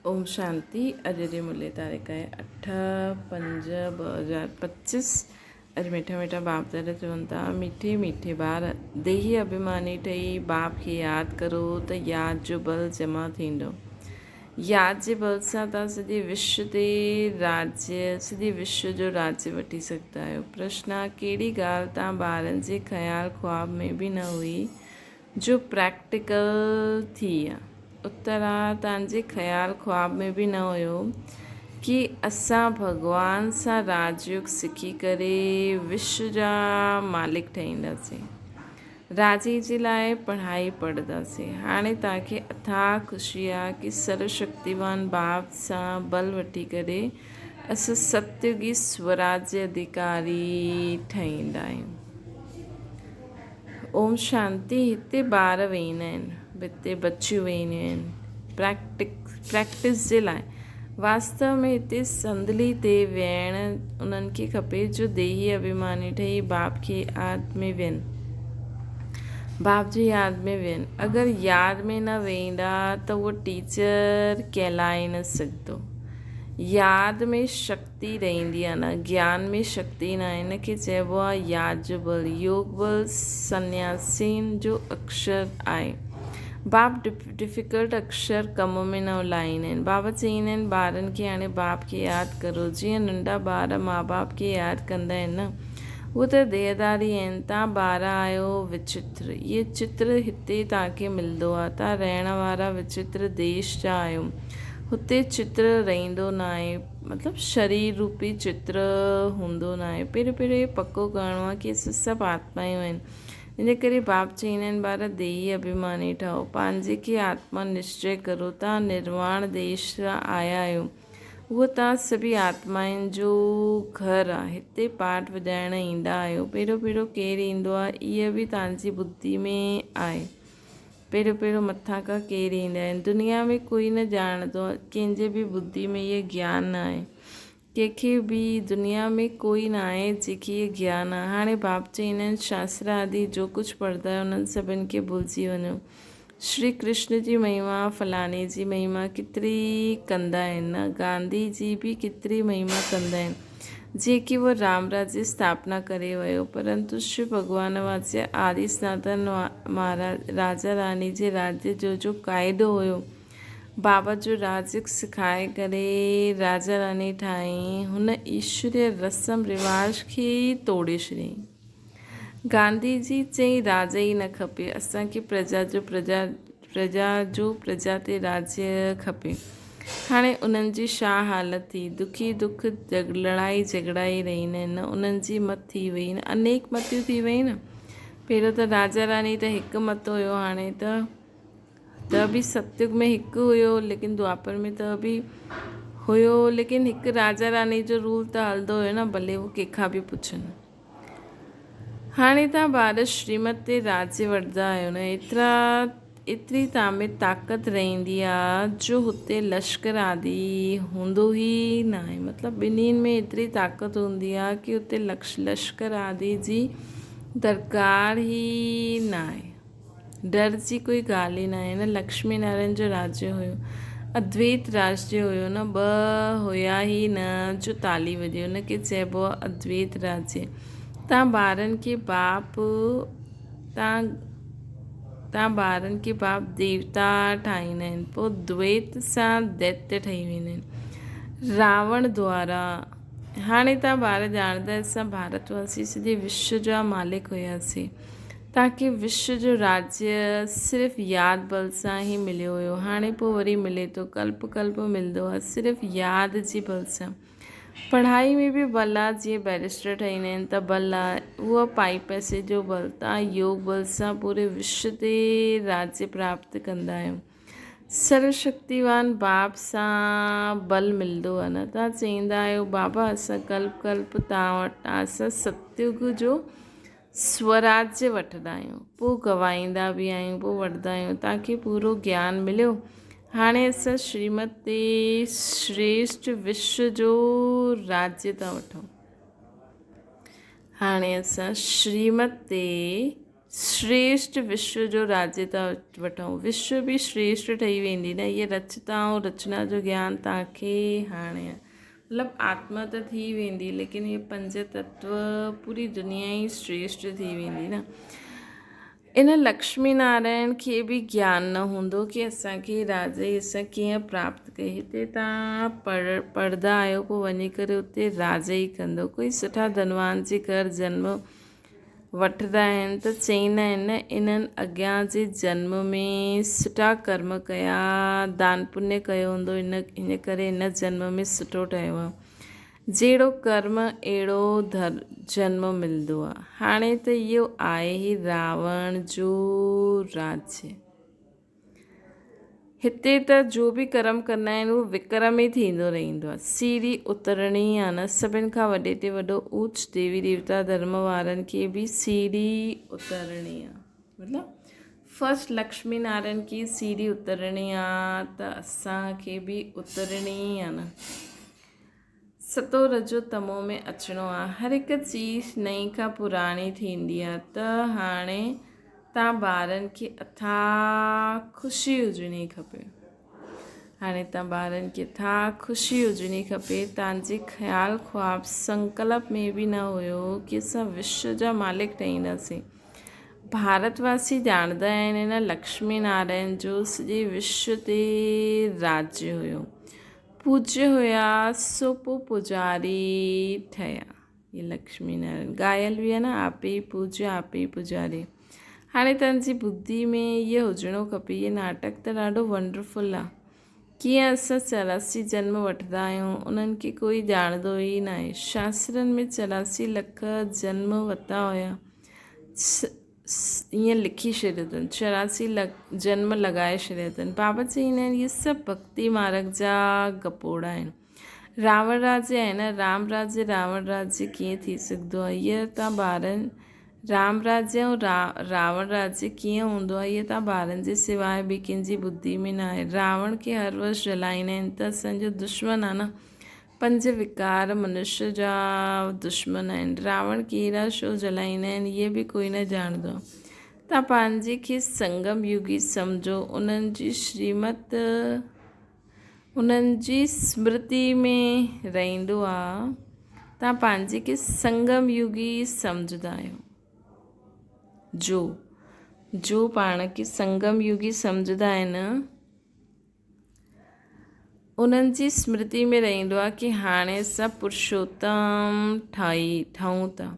ओम शांति। अॼु जी मुले तारीख़ आहे 8/5/2025। अॼु मिठा मिठा बाप दादा चवनि था, मीठे मीठे ॿार देही अभिमानी ठही बाप खे यादि करो त यादि जो बल जमा थींदो। यादि जे बल सां तव्हां सॼे विश्व ते सॼे विश्व जो राज्य वठी सघंदा आहियो। प्रश्न आहे, कहिड़ी ॻाल्हि तव्हां ॿारनि जे ख़्यालु ख्वाब में बि न हुई जो प्रैक्टिकल थी आहे? उत्तर आहे, तव्हांजे ख़्यालु ख्वाब में बि न हुयो कि असां भॻवान सां राजयोग सिखी करे विश्व जा मालिक ठहींदासीं। राजी जे लाइ पढ़ाई पढ़ंदासीं। हाणे तव्हांखे अथाह ख़ुशी आहे कि सर्वशक्तिवान बाप सां बल वठी करे असां सत्युगी स्वराज्य अधिकारी ठहींदा आहियूं। ओम शांति। हिते ॿार वेहींदा आहिनि, हिते बच्चियूं वेहींदियूं आहिनि प्रैक्टिस जे लाइ। वास्तव में हिते संदली ते वेहणु उन्हनि खे खपे जो देही अभिमानी ठही बाप खे यादि में वेहनि, बाप जी यादि में वेहनि। अगरि यादि में न वेहींदा त उहो टीचर कहलाए न सघंदो। यादि में शक्ति रहंदी आहे न, ज्ञान में शक्ति न आहे। हिन खे चइबो आहे यादि जो बल। योग बल सन्यासीन जो अक्षर आहे। बाप डिफ़िकल्ट अक्षर कम में न लाहींदा आहिनि। बाबा चईंदा आहिनि ॿारनि खे हाणे बाप खे यादि करो। जीअं नंढा ॿार माउ बाप खे यादि कंदा आहिनि न, उहे त देहदारी आहिनि। तव्हां ॿार आहियो विचित्र, इहे चित्र हिते तव्हांखे मिलंदो आहे। तव्हां रहण वारा विचित्र देश जा आहियो। हुते चित्र रहंदो न आहे, मतिलबु शरीर रूपी चित्र हूंदो न आहे। पहिरियों पको करिणो आहे कि असां सभु आत्मायूं आहिनि। इन करे बाप चईंदा आहिनि ॿार देही अभिमानी ठहो, पंहिंजे खे आत्मा निश्चय करो। तव्हां निर्वाण देश सां आया आहियो, उहो तव्हां सभी आत्माउनि जो घरु आहे। हिते पाठ वॼाइण ईंदा आहियो। पहिरियों केरु ईंदो आहे, इहा बि तव्हांजी बुद्धि में आहे। पहिरियों मथां खां केरु ईंदा आहिनि। दुनिया में कोई न ॼाणंदो आहे, कंहिंजे बि बुद्धि में इहे ज्ञान न आहे। कंहिंखे बि दुनिया में कोई न आहे जंहिंखे इहे ज्ञान आहे। हाणे बाप चईंदा आहिनि शास्त्र आदि जो कुझु पढ़ंदा आहियो उन्हनि सभिनि खे भुलिजी वञो। श्री कृष्ण जी महिमा, फलाणे जी महिमा केतिरी कंदा आहिनि न, गांधी जी बि केतिरी महिमा कंदा आहिनि जेकी वो राम राज्य जी स्थापना करे वियो। परंतु शिव भॻवान वास्ते आदि सनातन महाराज राजा रानी जे राज्य जो क़ाइदो हुयो, बाबा जो राज्य सिखाए करे राजा रानी ठाही, हुन ईश्वरीय रस्म रिवाज खे तोड़े छॾियईं। गांधी जी चई राजा ई न खपे, असांखे प्रजा ते राज्य खपे। हाणे उन्हनि जी छा हालति थी, दुखी दुख लड़ाई झगड़ा ई रहंदा आहिनि न। उन्हनि जी मत थी वई न, अनेक मतियूं थी वई न। पहिरियों त राजा रानी त हिकु मत हुयो, हाणे त बि सतयुग में हिकु हुयो, लेकिन द्वापर में त बि हुयो, लेकिन हिकु राजा रानी जो रूल त हलंदो हुयो न, भले उहो कंहिंखां बि पुछनि। हाणे तव्हां ॿार श्रीमत ते राज्य वठंदा आहियो न, एतिरी तव्हां में ताक़त रहंदी आहे जो हुते लश्कर आदि हूंदो ई न आहे। मतिलबु ॿिन्हिनि में एतिरी ताक़त हूंदी आहे कि हुते लश्कर आदि जी दरकार ई न आहे। डर जी कोई ॻाल्हि ई न आहे न। लक्ष्मी नारायण जो राज्य हुयो, अद्वैत राज्य हुयो न, ॿ हुया ई न जो ताली वॼे। हुनखे चइबो आहे अद्वैत राज्य। तव्हां ॿारनि खे बाप देवता ठाहींदा आहिनि, पोइ द्वैत सां दैत्य ठही वेंदा आहिनि रावण द्वारा। हाणे तव्हां ॿार ॼाणंदा, असां भारतवासी सॼे विश्व जा मालिक हुयासीं। तव्हांखे विश्व जो राज्य सिर्फ़ु यादि बल सां ई मिलियो हुयो। हाणे पोइ वरी मिले थो, कल्प मिलंदो आहे सिर्फ़ु यादि जी बल सां। पढ़ाई में बि बल आहे, जीअं बैरिस्टर ठहींदा आहिनि त बल आहे, उहा पाई पैसे जो बल। तव्हां योग बल सां पूरे विश्व ते राज्य प्राप्त कंदा आहियो। सर्वशक्तिवान बाप सां बल मिलंदो आहे न। तव्हां चईंदा आहियो बाबा असां कल्प तव्हां वटि असां सतयुग जो स्वराज्य वठंदा आहियूं, पोइ गवाईंदा बि आहियूं, पोइ वठंदा आहियूं। तव्हांखे पूरो ज्ञान मिलियो। हाणे असां श्रीमत ते श्रेष्ठ विश्व जो राज्य था वठूं। हाणे असां श्रीमत ते श्रेष्ठ विश्व जो राज्य था वठूं, विश्व भी श्रेष्ठ ठही वेंदी न। ये रचता ऐं रचना जो ज्ञान तव्हांखे हाणे आहे। मतिलबु आत्मा त थी वेंदी, लेकिन ये पंज तत्व पूरी दुनिया ई श्रेष्ठ थी वेंदी न। इन लक्ष्मी नारायण खे बि ज्ञान न हूंदो कि असांखे राजा असां कीअं प्राप्त कई। हिते तव्हां पढ़ंदा आहियो, पोइ वञी करे उते राजा ई कंदो। कोई सुठा धनवान जे घर जन्म वठंदा आहिनि त चईंदा आहिनि न, इन्हनि अॻियां जे जन्म में सुठा कर्म कया, दान पुण्य कयो हूंदो, इन करे इन जन्म में सुठो ठहियो आहे। जहिड़ो कर्म अहिड़ो जन्म मिलंदो आहे। हाणे त इहो आहे ई रावण जो राज्य। हिते त जो बि कर्म कंदा आहिनि उहो विक्रम ई थींदो रहंदो आहे। सीढ़ी उतरणी आहे न। सभिनि खां वॾे ते वॾो ऊच देवी देवता धर्म वारनि खे बि सीढ़ी उतरणी आहे। मतिलबु फर्स्ट लक्ष्मी नारायण की सीढ़ी उतरणी आहे त असांखे बि उतरणी आहे न। सतो रजो तमो में अचिणो आहे। हर हिकु चीज़ नई खां पुराणी थींदी आहे। त हाणे तव्हां ॿारनि खे अथाह ख़ुशी हुजणी खपे। हाणे तव्हां ॿारनि खे अथाह ख़ुशी हुजणी खपे। तव्हांजे ख़्यालु ख़्वाब संकल्प में बि न हुयो कि असां विश्व जा मालिक ठहींदासीं। भारतवासी ॼाणंदा आहिनि हिन लक्ष्मी नारायण जो सॼे विश्व ते राज्य हुयो। पूज्य हुया सो पोइ पुजारी ठहिया। ये लक्ष्मी नारायण गायल बि आहे न, आपे ई पूज्य आपे ई पुजारी। हाणे तव्हांजी बुद्धि में इहो हुजणो खपे। इहो नाटक त ॾाढो वंडरफुल आहे। कीअं असां 84 जन्म वठंदा आहियूं, उन्हनि खे कोई ॼाणंदो ई न आहे। शास्त्रनि में 84 लख जन्म वरिता हुया, ईअं लिखी छॾियो अथनि। 84 लख जन्म लॻाए छॾिया अथनि। बाबा चईंदा आहिनि इहे सभु भक्ति मार्ग जा गपोड़ा आहिनि। रावण राज्य आहे न, राम राज्य रावण राज्य कीअं थी सघंदो आहे? इहा तव्हां ॿारनि राम राज्य ऐं रावण राज्य कीअं हूंदो आहे, इहे तव्हां ॿारनि जे सवाइ ॿिए कंहिंजी बुद्धि में न आहे। रावण खे हर वर्ष जलाईंदा आहिनि त असांजो दुश्मन आहे न। 5 विकार मनुष्य जा दुश्मन आहिनि। रावण कहिड़ा छो जलाईंदा आहिनि इहे बि कोई न ॼाणंदो। तव्हां पंहिंजे खे संगम युगी सम्झो। उन्हनि जी श्रीमत उन्हनि जी स्मृति में रहंदो आहे। तव्हां पंहिंजे खे संगम युगी सम्झंदा आहियो। जो पाण खे संगम युगी सम्झंदा आहिनि, उन्हनि जी स्मृति में रहंदो आहे कि हाणे असां पुरुषोत्तम ठहूं था।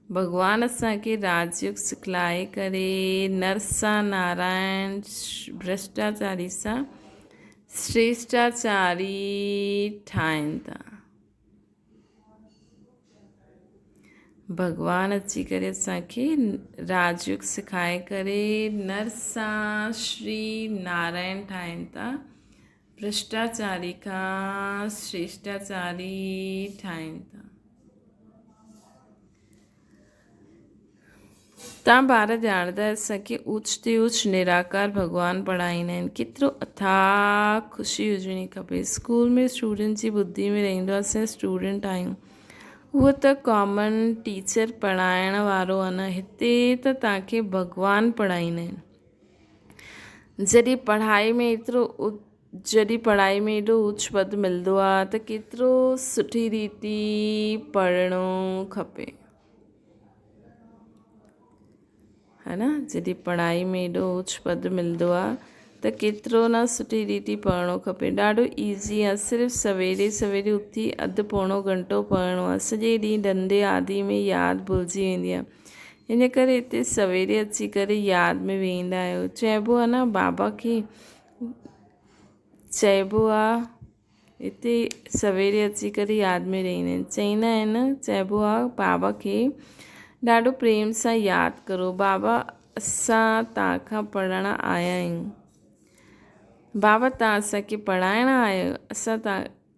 भॻवानु असांखे राजयोग सिखलाए करे नर सां नारायण, भ्रष्टाचारी सां श्रेष्ठाचारी ठाहिनि था। भॻवानु अची करे असांखे राजयोग सिखाए करे नर सां श्री नारायण ठाहिनि था। भ्रष्टाचारी खां श्रेष्ठाचारी ठाहिनि था। तव्हां ॿार ॼाणंदा असांखे ऊच ते ऊच निराकार भॻवानु पढ़ाईंदा आहिनि। केतिरो अथाह ख़ुशी हुजणी खपे। स्कूल में स्टूडेंट जी बुद्धि में रहंदो आहे असां स्टूडेंट आहियूं। उहो त कॉमन टीचर पढ़ाइण वारो आहे न। हिते त तव्हांखे भॻवानु पढ़ाईंदा आहिनि। जॾहिं पढ़ाई में एॾो ऊच पद मिलंदो आहे त केतिरो सुठी रीति पढ़णो खपे, है न। जॾहिं पढ़ाई में एॾो ऊच पद मिलंदो आहे त केतिरो न सुठी रीति पढ़णो खपे। ॾाढो ईज़ी आहे। सिर्फ़ु सवेरे उथी अधु पौणो घंटो पढ़णो आहे। सॼे ॾींहुं ॾंदे आदि में यादि भुलिजी वेंदी आहे। इन करे हिते सवेरे अची करे यादि में वेंदा आहियो। चइबो आहे न बाबा खे, चइबो आहे हिते सवेरे अची करे यादि में रहंदा आहिनि। चईंदा आहिनि, चइबो आहे बाबा खे ॾाढो प्रेम सां यादि करो। बाबा असां तव्हां खां पढ़ण आया आहियूं। बाबा तव्हां असांखे पढ़ाइण आहियो।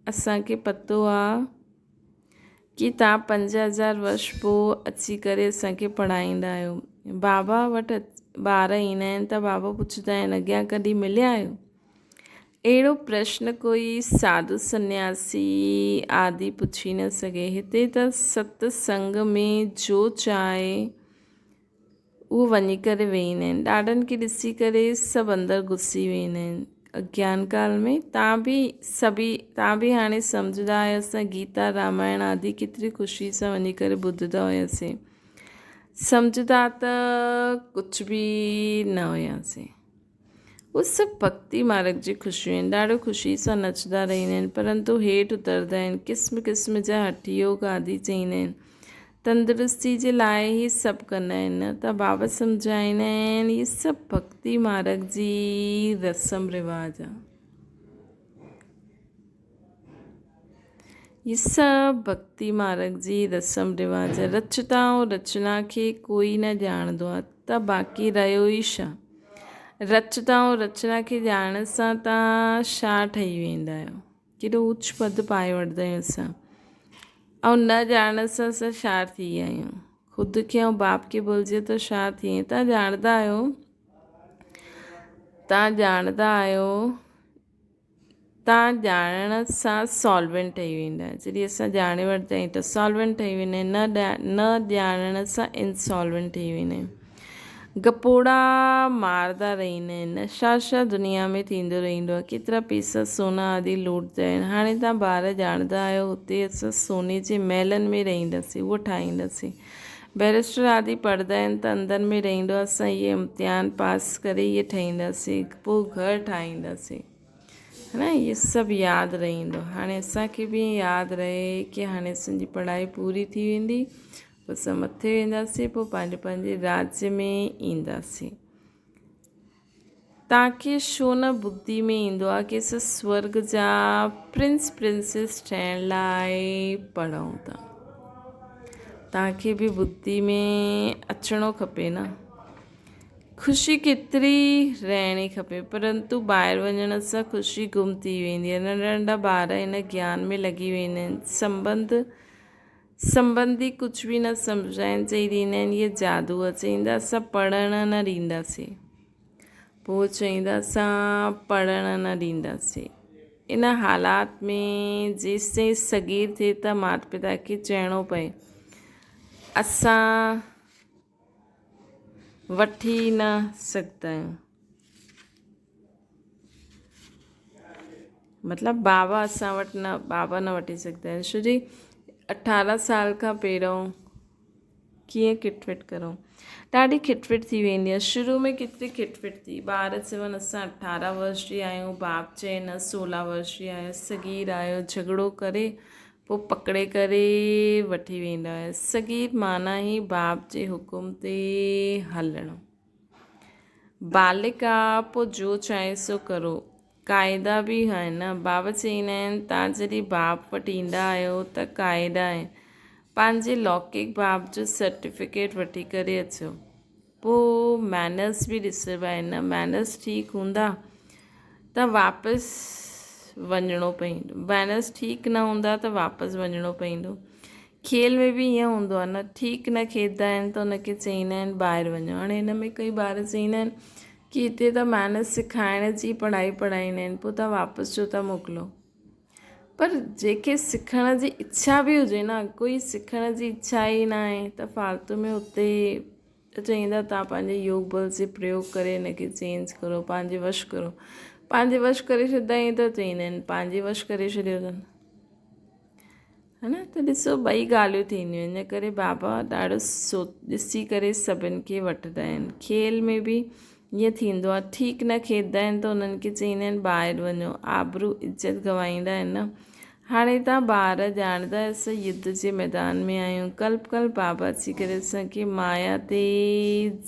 असांखे पतो आहे कि तव्हां 5000 वर्ष पोइ अची करे असांखे पढ़ाईंदा आहियो। बाबा वटि ॿार ईंदा आहिनि त बाबा पुछंदा आहिनि अॻियां कॾहिं मिलिया आहियो। अहिड़ो प्रश्न कोई साधु सन्यासी आदि पुछी न सघे। हिते त सत्संग में जो चाहे उहो वञी करे वेहींदा आहिनि। ॾाढनि खे ॾिसी करे सभु अंदरि घुसी वेंदा आहिनि। अज्ञान काल में तव्हां बि हाणे सम्झंदा आहियो, असां गीता रामायण आदि केतिरी ख़ुशी सां वञी करे ॿुधंदा हुआसीं। सम्झंदा त कुझु बि न हुयासीं। उहे सभु भक्ति मार्ग जी ख़ुशियूं आहिनि। ॾाढो ख़ुशी सां नचंदा रहंदा आहिनि, परंतु हेठि उतरंदा आहिनि। क़िस्म क़िस्म जा हठ योग आदि चईंदा आहिनि। तंदुरुस्ती जे लाइ ई सभु कंदा आहिनि। त बाबा सम्झाईंदा आहिनि इहे सभु भक्ति मार्ग जी रस्म रिवाज आहे। ये सभु भक्ति मार्ग जी रस्म रिवाज। रचता ऐं रचना खे कोई न ॼाणंदो आहे, त बाक़ी रहियो ई छा। रचता ऐं रचना खे ॼाणण सां तव्हां छा ठही वेंदा आहियो, केॾो उच पद पाए वठंदा आहियूं असां। ऐं न ॼाणण सां असां छा थी विया आहियूं। ख़ुदि खे ऐं बाप खे भुलिजे त छा थी। तव्हां ॼाणंदा आहियो तव्हां ॼाणण सां सॉल्वेंट ठही वेंदा आहियो। जॾहिं असां ॼाणे वठंदा आहियूं त सॉल्वेंट ठही वेंदा आहियूं। न ॼाणण सां इनसॉल्वेंट ठही वेंदा आहियूं। गपोड़ा मारदा रहंदा आहिनि। छा दुनिया में थींदो रहंदो आहे। केतिरा पैसा सोना आदि लूटदा आहिनि। हाणे तव्हां ॿार ॼाणंदा आहियो हुते असां सोने जे महलनि में रहंदासीं, उहो ठाहींदासीं। बैरिस्टर आदि पढ़ंदा आहिनि त अंदरि में रहंदो आहे, असां इहे इम्तिहान पास करे इहे ठाहींदासीं, पोइ घरु ठाहींदासीं, है न। इहे सभु यादि रहंदो। हाणे असांखे बि यादि रहे की हाणे असांजी पढ़ाई पूरी थी वेंदी, पोइ असां मथे वेंदासीं, पोइ पंहिंजे राज्य में ईंदासीं। तव्हांखे छो न बुद्धि में ईंदो आहे की असां स्वर्ग जा प्रिंसेस ठहिण लाइ पढ़ूं था। तव्हांखे बि बुद्धि में अचिणो खपे न। ख़ुशी केतिरी रहणी खपे, परंतु ॿाहिरि वञण सां ख़ुशी गुम थी वेंदी आहे। नंढा नंढा ॿार हिन ज्ञान में लॻी वेंदा आहिनि। संबंधी कुझु बि न सम्झाइनि, चई ॾींदा आहिनि इहे जादू आहे। चईंदा असां पढ़ण न ॾींदासीं, पोइ चईंदा असां पढ़ण न ॾींदासीं। इन हालात में जेसिताईं सगीर थिए त माता पिता खे चइणो पए असां वठी न सघंदा आहियूं। मतिलबु बाबा न वठी सघंदा आहिनि। छो जी 18 साल खां पहिरियों कीअं खिटफिट करूं। ॾाढी खिटफिट थी वेंदी आहे। शुरू में केतिरी खिटफिट थी। ॿार चवनि असां 18 वर्ष जी आहियूं, बाप चए न 16 वर्ष जी आहियो, सगीर आहियो, झगड़ो करे पोइ पकड़े करे वठी वेंदा हुआ। सगीर माना ई बाप जे हुकुम ते हलणो। बालिका पोइ जो चाहे सो करो। क़ाइदा बि आहिनि न। बाबा चईंदा आहिनि तव्हां जॾहिं बाप वटि ईंदा आहियो त क़ाइदा आहिनि। पंहिंजे लौकिक बाप जो सर्टिफिकेट वठी करे अचो। पोइ मैनर्स बि ॾिसबा आहिनि न। मैनर्स ठीकु हूंदा त वापसि वञिणो पवंदो। मैनर्स ठीकु न हूंदा त वापसि वञिणो पवंदो। खेल में बि ईअं हूंदो आहे न। ठीकु न खेॾंदा आहिनि त उनखे चईंदा आहिनि ॿाहिरि वञो। हाणे हिन में कई ॿार चईंदा आहिनि की हिते त मैनर्स सिखाइण जी पढ़ाई पढ़ाईंदा आहिनि, पोइ तव्हां वापसि छो था मोकिलो। पर जंहिंखे सिखण जी इच्छा बि हुजे न, कोई सिखण जी इच्छा ई न आहे त फालतू में उते चईंदा तव्हां पंहिंजे योग बल से प्रयोग करे हिनखे चेंज करो, पंहिंजे वश करो। पंहिंजे वश करे छॾंदा आहियूं त चईंदा आहिनि पंहिंजे वश करे छॾियो अथनि, है न। त ॾिसो ॿई ॻाल्हियूं थींदियूं आहिनि। इन करे बाबा ॾाढो ॾिसी करे सभिनि खे वठंदा आहिनि। खेल में बि ईअं थींदो आहे। ठीकु न खेॾंदा आहिनि त उन्हनि खे चईंदा आहिनि ॿाहिरि वञो। आबरू इज़त गवाईंदा आहिनि न। हाणे तव्हां ॿार ॼाणंदा असां युद्ध जे मैदान में आहियूं। कल्प बाबा अची करे असांखे माया ते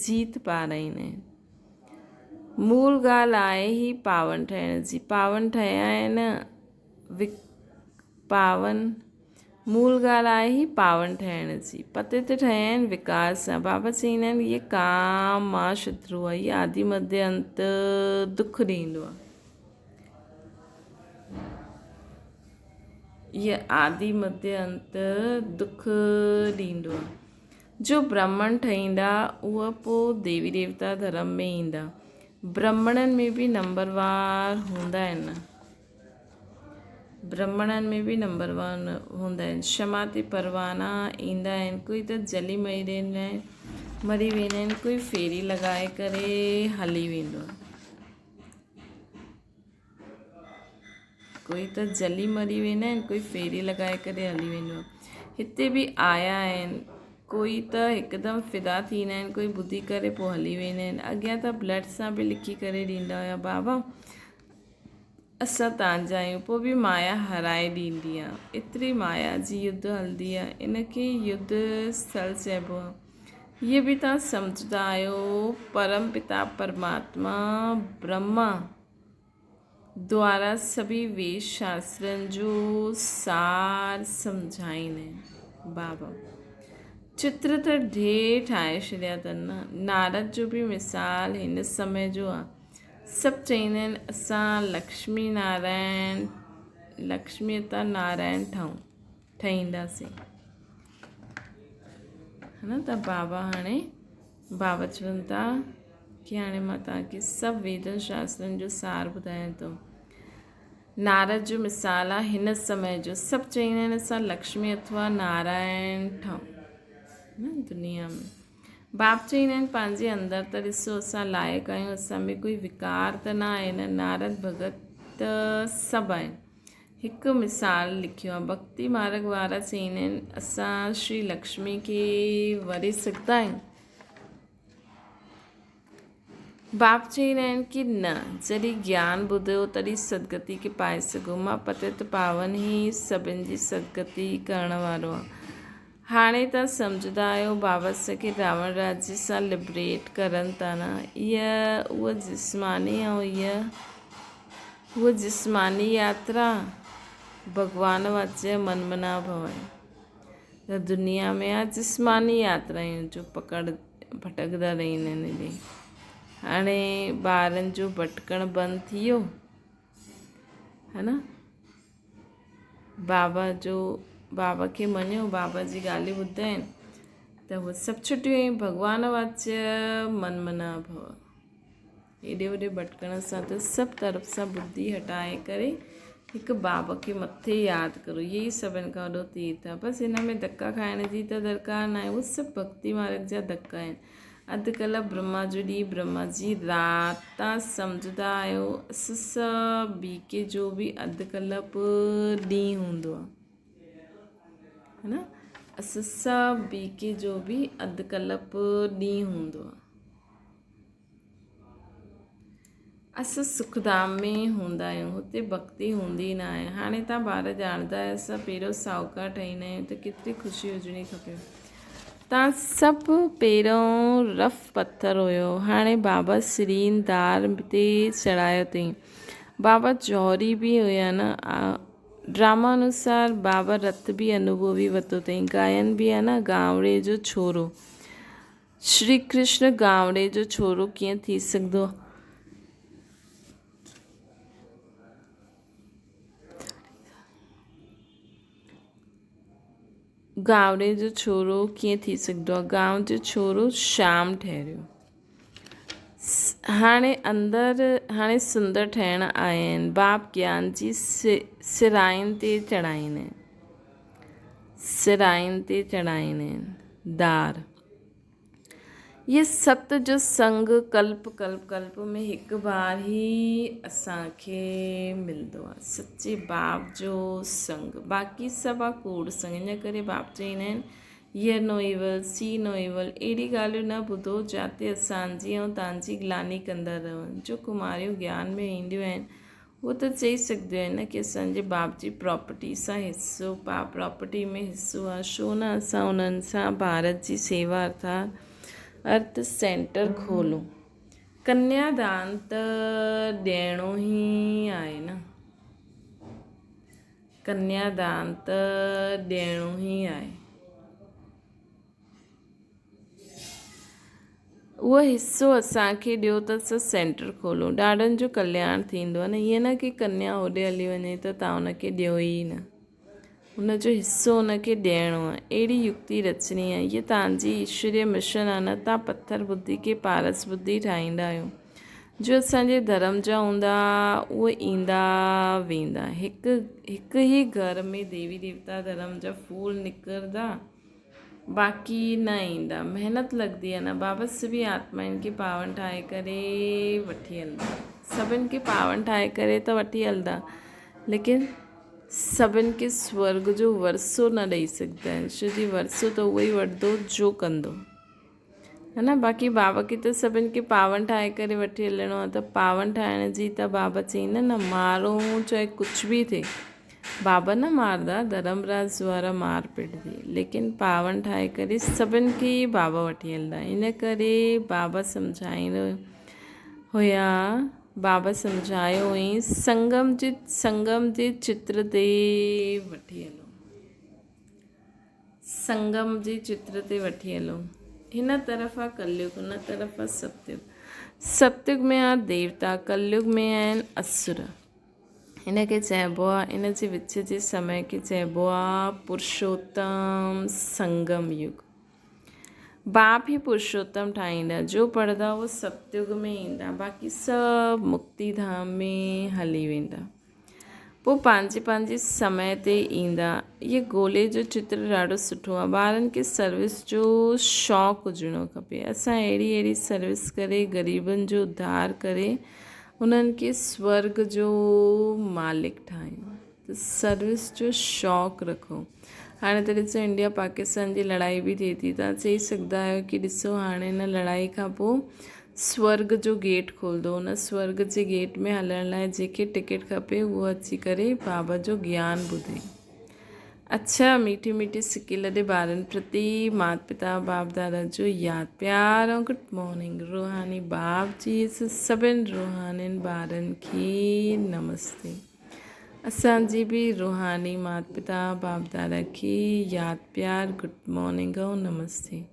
जीत पाराईंदा आहिनि। मूल ॻाल्हि आहे ई पावन ठहिण जी। पावन ठहिया आहिनि मूल ॻाल्हि आहे ई पावन ठहिण जी। पते ते ठहिया आहिनि विकास सां। बाबा चईंदा आहिनि इहे काम मां शत्रु आहे। इहे आदि मध्य अंत दुख ॾींदो आहे। इहे आदि मध्य अंत दुख ॾींदो आहे। जो ब्राह्मण ठहींदा उहे पोइ देवी देवता धर्म में ईंदा। ब्राह्मणनि में बि नंबरवार हूंदा आहिनि। ब्राह्मणनि में बि नंबरवार हूंदा आहिनि। क्षमा ते परवाना ईंदा आहिनि। कोई त जली मरी वेंदा आहिनि, मरी वेंदा आहिनि, कोई फेरी लॻाए करे हली वेंदो आहे, कोई त जली मरी वेंदा आहिनि, कोई फेरी लॻाए करे हली वेंदो आहे। हिते बि आया आहिनि, कोई त हिकदमि फिदा थींदा आहिनि, कोई ॿुधी करे पोइ हली वेंदा आहिनि। अॻियां त ब्लड सां बि लिखी करे ॾींदा हुया, बाबा असां तव्हांजा आहियूं, पोइ बि माया हराए ॾींदी आहे। एतिरी माया जी युद्ध हलंदी आहे, इनखे युद्ध स्थल चइबो आहे। इहे बि तव्हां सम्झंदा आहियो, परम पिता परमात्मा ब्रह्मा द्वारा सभी वेद शास्त्रनि जो सार सम्झाईंदा आहिनि। बाबा चित्र त ढेर ठाहे छॾिया अथनि न। नारद जो बि मिसाल हिन समय जो आहे। सभु चईंदा आहिनि असां लक्ष्मी अवतार नारायण ठहींदासीं, है न। त बाबा चवनि था कि हाणे मां तव्हांखे सभु वेदनि शास्त्रनि जो सार ॿुधायां थो। नारद जो मिसाल आहे हिन समय जो। सभु चईंदा आहिनि असां लक्ष्मी अथवा नारायण ठहूं न दुनिया में। बाप चईंदा आहिनि पंहिंजे अंदरि त ॾिसो असां लाइक़ु आहियूं, असां में कोई विकार त न आहे न। नारद भगत त सभु आहिनि। हिकु मिसाल लिखियो आहे, भक्ति मार्ग वारा चईंदा आहिनि असां श्री लक्ष्मी खे वरे सघंदा आहियूं। बाप चईंदा आहिनि कि न, जॾहिं ज्ञान ॿुधो तॾहिं सदगति खे पाए सघो। मां पतित पावन ई सभिनि जी सदगति करण वारो आहे। हाणे तव्हां सम्झंदा आहियो बाबा असांखे रावण राज्य सां लिबरेट करनि था न। उहा जिस्मानी यात्रा भगवान वाच्य मनमना भव आहे। त दुनिया में आहे जिस्मानी यात्रायूं जो भटकंदा रहंदा आहिनि। हाणे ॿारनि जो भटकणु बंदि थी वियो, है न। बाबा खे मञियो, बाबा जी ॻाल्हियूं ॿुधाइनि त उहे सभु छुटियूं ऐं भगवान वाच्य मनमना भव। हेॾे होॾे भटकण सां त सभु तरफ़ सां बुद्धि हटाए करे हिकु बाबा खे मथे यादि करो। इहे ई सभिनि खां वॾो तीर्थ आहे। बसि हिन में धका खाइण जी त दरकार न आहे, उहे सभु भक्ति मार्ग जा धका आहिनि। अॼुकल्ह ब्रह्मा जो ॾींहुं ब्रह्मा जी राति, तव्हां सम्झंदा आहियो BK जो बि अधु कल्प ॾींहुं हूंदो आहे, है न। BK जो बि अधु कल्प ॾींहुं हूंदो आहे। असां सुखधाम में हूंदा आहियूं, हुते भक्ति हूंदी न आहे। हाणे तव्हां ॿार ॼाणंदा आहियो असां पहिरियों साहूकार ठहींदा आहियूं त केतिरी ख़ुशी हुजणी खपे। तव्हां सभु पहिरियों रफ़ पत्थर हुयो, हाणे बाबा श्रीनदार ते चढ़ायो अथई। बाबा जौहरी बि हुया न। ड्रामा अनुसार बाबा रथ बि अनुभवी वरितो अथई। गायन बि आहे न, गांवड़े जो छोरो। श्री कृष्ण गांवड़े जो छोरो कीअं थी सघंदो? गांवड़े जो छोरो कीअं थी सघंदो आहे? गांव जो छोरो श्याम ठहिरियो। हाणे सुंदर ठहिण आया आहिनि। बाप ज्ञान जी सिराइनि ते चढ़ाईंदा आहिनि दार। ये सत जो संग कल्प में हिकु बार ई असांखे मिलंदो आहे। सच्चे बाप जो संग, बाक़ी सभु आहे कूड़ संग। इन करे बाप चईंदा आहिनि हीअ नो इवल, सी नो इवल। अहिड़ी ॻाल्हियूं न ॿुधो जिते असांजी ऐं तव्हांजी गिलानी कंदा रहनि। जो कुमारियूं ज्ञान में ईंदियूं आहिनि उहो त चई सघंदियूं आहिनि न कि असांजे बाप जी प्रॉपर्टी सां हिसो प्रॉपर्टी में हिसो आहे। छो न असां उन्हनि सां भारत जी सेवा अर्थ सेंटर खोलूं। कन्यादान त ॾियणो ई आहे न। कन्यादान त ॾियणो ई आहे। उहो हिसो असांखे ॾियो त असां सेंटर खोलूं। ॾाढनि जो कल्याण थींदो आहे न। ईअं न कि कन्या होॾे हली वञे त तव्हां हुनखे ॾियो ई न, हुनजो हिसो हुनखे ॾियणो आहे। अहिड़ी युक्ति रचनी आहे। इहा तव्हांजी ईश्वरीय मिशन आहे न। तव्हां पत्थर बुद्धि खे पारस बुद्धि ठाहींदा आहियो। जो असांजे धर्म जा हूंदा उहे ईंदा वेंदा। हिकु ई घर में देवी देवता धर्म जा फूल निकिरंदा बाक़ी न ईंदा। महिनत लॻंदी आहे न, बाबा सभी आत्माउनि खे पावन ठाहे करे वठी हलंदा, सभिनि खे पावन ठाहे करे त वठी हलंदा, लेकिन सभिनि खे स्वर्ग जो वरसो न ॾेई सघंदा आहिनि, छो जी वरसो त उहो ई वठंदो जो कंदो, है न। बाक़ी बाबा खे त सभिनि खे पावन ठाहे करे वठी हलिणो आहे, त पावन ठाहिण जी त बाबा चईंदा न, मारो चाहे कुझु बि थिए, बाबा न मारदा, धर्मराज द्वारा मार पिटंदी, लेकिन पावन ठाहे करे सभिनि खे बाबा वठी हलंदा। इन करे बाबा सम्झाईंदा हुया, बाबा सम्झायो हुई, संगम जे चित्र ते वठी हलो, संगम जे चित्र ते वठी हलो। हिन तरफ़ आहे कलयुग, हुन तरफ़ आहे सतयुग। सतयुग में आहे देवता, कलयुग में आहिनि असुर। हिन खे चइबो आहे, इन जे विच जे समय खे चइबो आहे पुरुषोत्तम संगम युग। बाप ही पुरुषोत्तम ठाहींदा, जो पढ़ंदा उहो सतयुग में ईंदा, बाक़ी सभु मुक्ति धाम में हली वेंदा, पोइ पंहिंजे पंहिंजे समय ते ईंदा। इहे गोले जो चित्र ॾाढो सुठो आहे। ॿारनि खे सर्विस जो शौक़ु हुजिणो खपे। असां अहिड़ी सर्विस करे ग़रीबनि जो उद्धार करे उन्हनि खे स्वर्ग जो मालिक ठाहियूं, त सर्विस जो शौक़ु रखो। हाणे त ॾिसो इंडिया पाकिस्तान जी लड़ाई बि थिए थी, तव्हां चई सघंदा आहियो कि ॾिसो हाणे हिन लड़ाई खां पोइ स्वर्ग जो गेट खोलंदो, उन स्वर्ग जे गेट में हलण लाइ जेके टिकट खपे उहो अची करे बाबा जो ज्ञान ॿुधे। अच्छा, मीठी मीठी सिकी लॾे ॿारनि प्रति माता पिता बाप दादा जो यादि प्यार ऐं गुड मॉर्निंग। रूहानी बाप जी सभिनि रूहानियुनि ॿारनि खे नमस्ते। असांजी बि रूहानी माता पिता बाप दादा खे यादि प्यार गुड मॉर्निंग ऐं नमस्ते।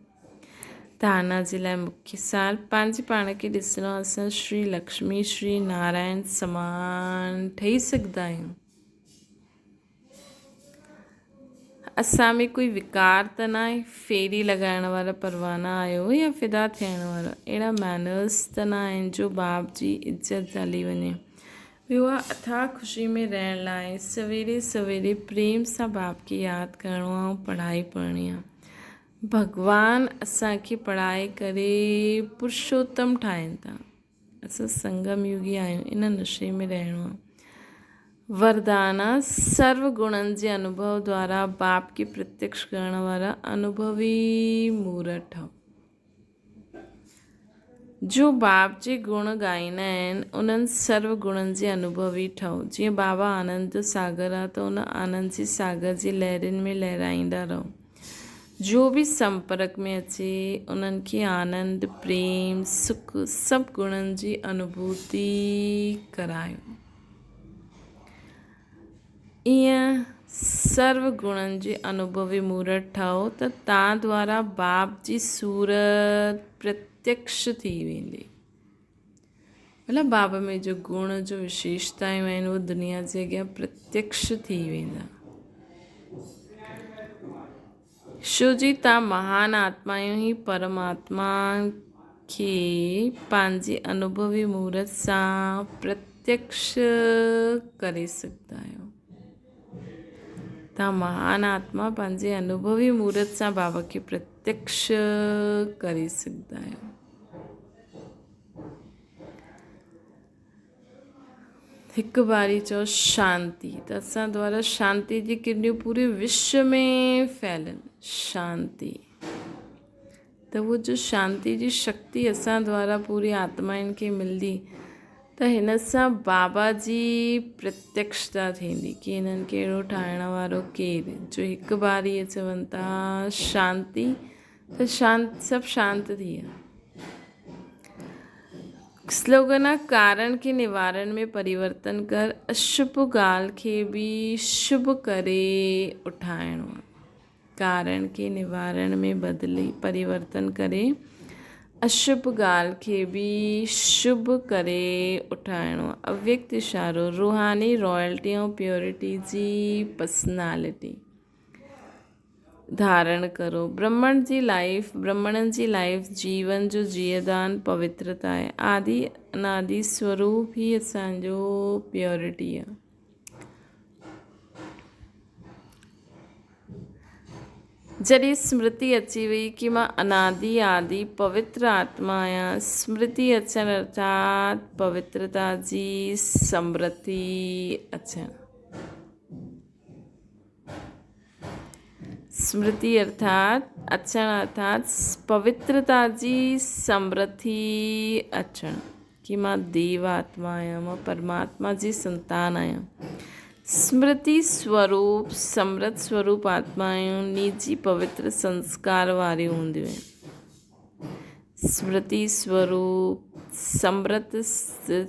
ताना जे लाइ मुख्य सार, पंहिंजे पाण खे ॾिसणो, असां श्री लक्ष्मी श्री नारायण समान ठही सघंदा आहियूं। असां में कोई विकार त न आहे, फेरी लॻाइण वारा परवाना आहियो या फ़िदा थियण वारा, अहिड़ा मैनर्स त न आहिनि जो बाप जी इज़त हली वञे। ॿियो आहे अथाह ख़ुशी में रहण लाइ सवेरे सवेरे प्रेम सां बाप खे यादि करिणो आहे ऐं पढ़ाई पढ़णी आहे। भगवान असांखे पढ़ाए करे पुरुषोत्तम ठाहिनि था। असां संगम युगी आहियूं, इन नशे में रहणो आहे। वरदान सर्व गुणनि जे अनुभव द्वारा बाप खे प्रत्यक्ष करण वारा अनुभवी मूर्त ठहो। जो बाप जे गुण ॻाईंदा आहिनि उन्हनि सर्व गुणनि जे अनुभवी ठहो। जीअं बाबा आनंद सागर आहे त उन आनंद जी सागर जी लहरुनि में लहराईंदा रहो। जो बि संपर्क में अचे उन्हनि खे आनंद प्रेम सुख सभु गुणनि जी अनुभूति करायो। ईअं सर्व गुणनि जे अनुभवी मूर्त ठहो त तव्हां द्वारा बाप जी सूरत प्रत्यक्ष थी वेंदी। मतिलबु बाबा में जो गुण जो विशेषताऊं आहिनि उहे दुनिया जे अॻियां प्रत्यक्ष थी वेंदा। छो जी तव्हां महान आत्माऊं ई परमात्मा खे पंहिंजे अनुभवी मूर्त सां प्रत्यक्ष करे सघंदा आहियो। तव्हां महान आत्मा पंहिंजे अनुभवी मूर्त सां बाबा खे प्रत्यक्ष करे सघंदा आहियो। हिकु बारी चओ शांति, त असां द्वारा शांति जी किरनियूं पूरे विश्व में फैलनि। शांति त उहो जो शांति जी शक्ति असां द्वारा पूरी आत्माउनि खे मिलंदी, त हिन सां बाबा जी प्रत्यक्षता थींदी कि हिननि खे अहिड़ो ठाहिण वारो केरु, जो हिकु बारी इहे चवनि था शांति, त सभु शांति थी विया। स्लोगन आहे कारण के निवारण में परिवर्तन कर, अशुभ ॻाल्हि खे बि शुभ करे उठाइणो आहे। कारण के निवारण में बदिली परिवर्तन करे अशुभ ॻाल्हि खे बि शुभ करे उठाइणो आहे। अव्यक्त इशारो रूहानी रॉयल्टी ऐं प्योरिटी जी पर्सनैलिटी धारण करो। ब्रह्मण जी लाइफ, ब्रह्मणनि जी लाइफ जीवन जो जीअदान पवित्रता आहे। आदि अनादि स्वरूप ही असांजो प्योरिटी आहे। जॾहिं स्मृति अची वई कि मां अनादि आदि पवित्र आत्मा आहियां, स्मृति अचणु अर्थात पवित्रता जी समृद्धि अचणु। स्मृति अर्थात पवित्रता जी समृद्धि अचणु कि मां देव आत्मा आहियां, मां परमात्मा जी संतान आहियां। स्मृति स्वरूप समृद्ध स्वरूप आत्माऊं निजी पवित्र संस्कार वारी हूंदियूं आहिनि। स्मृति स्वरूप समृद्ध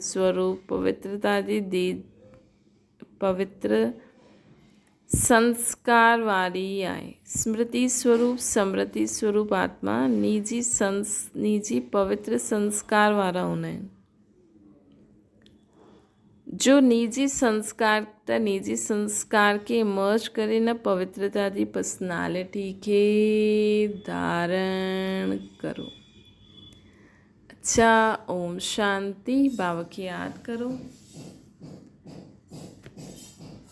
स्वरूप पवित्रता जी पवित्र संस्कार वारी आहे। स्मृति स्वरूप समृद्धि स्वरूप आत्मा निजी पवित्र संस्कार वारा हूंदा आहिनि। जो निजी संस्कार के मर्ज करे न पवित्रता जी पर्सनालिटी के धारण करो। अच्छा, ओम शांति। बाबा की याद करो।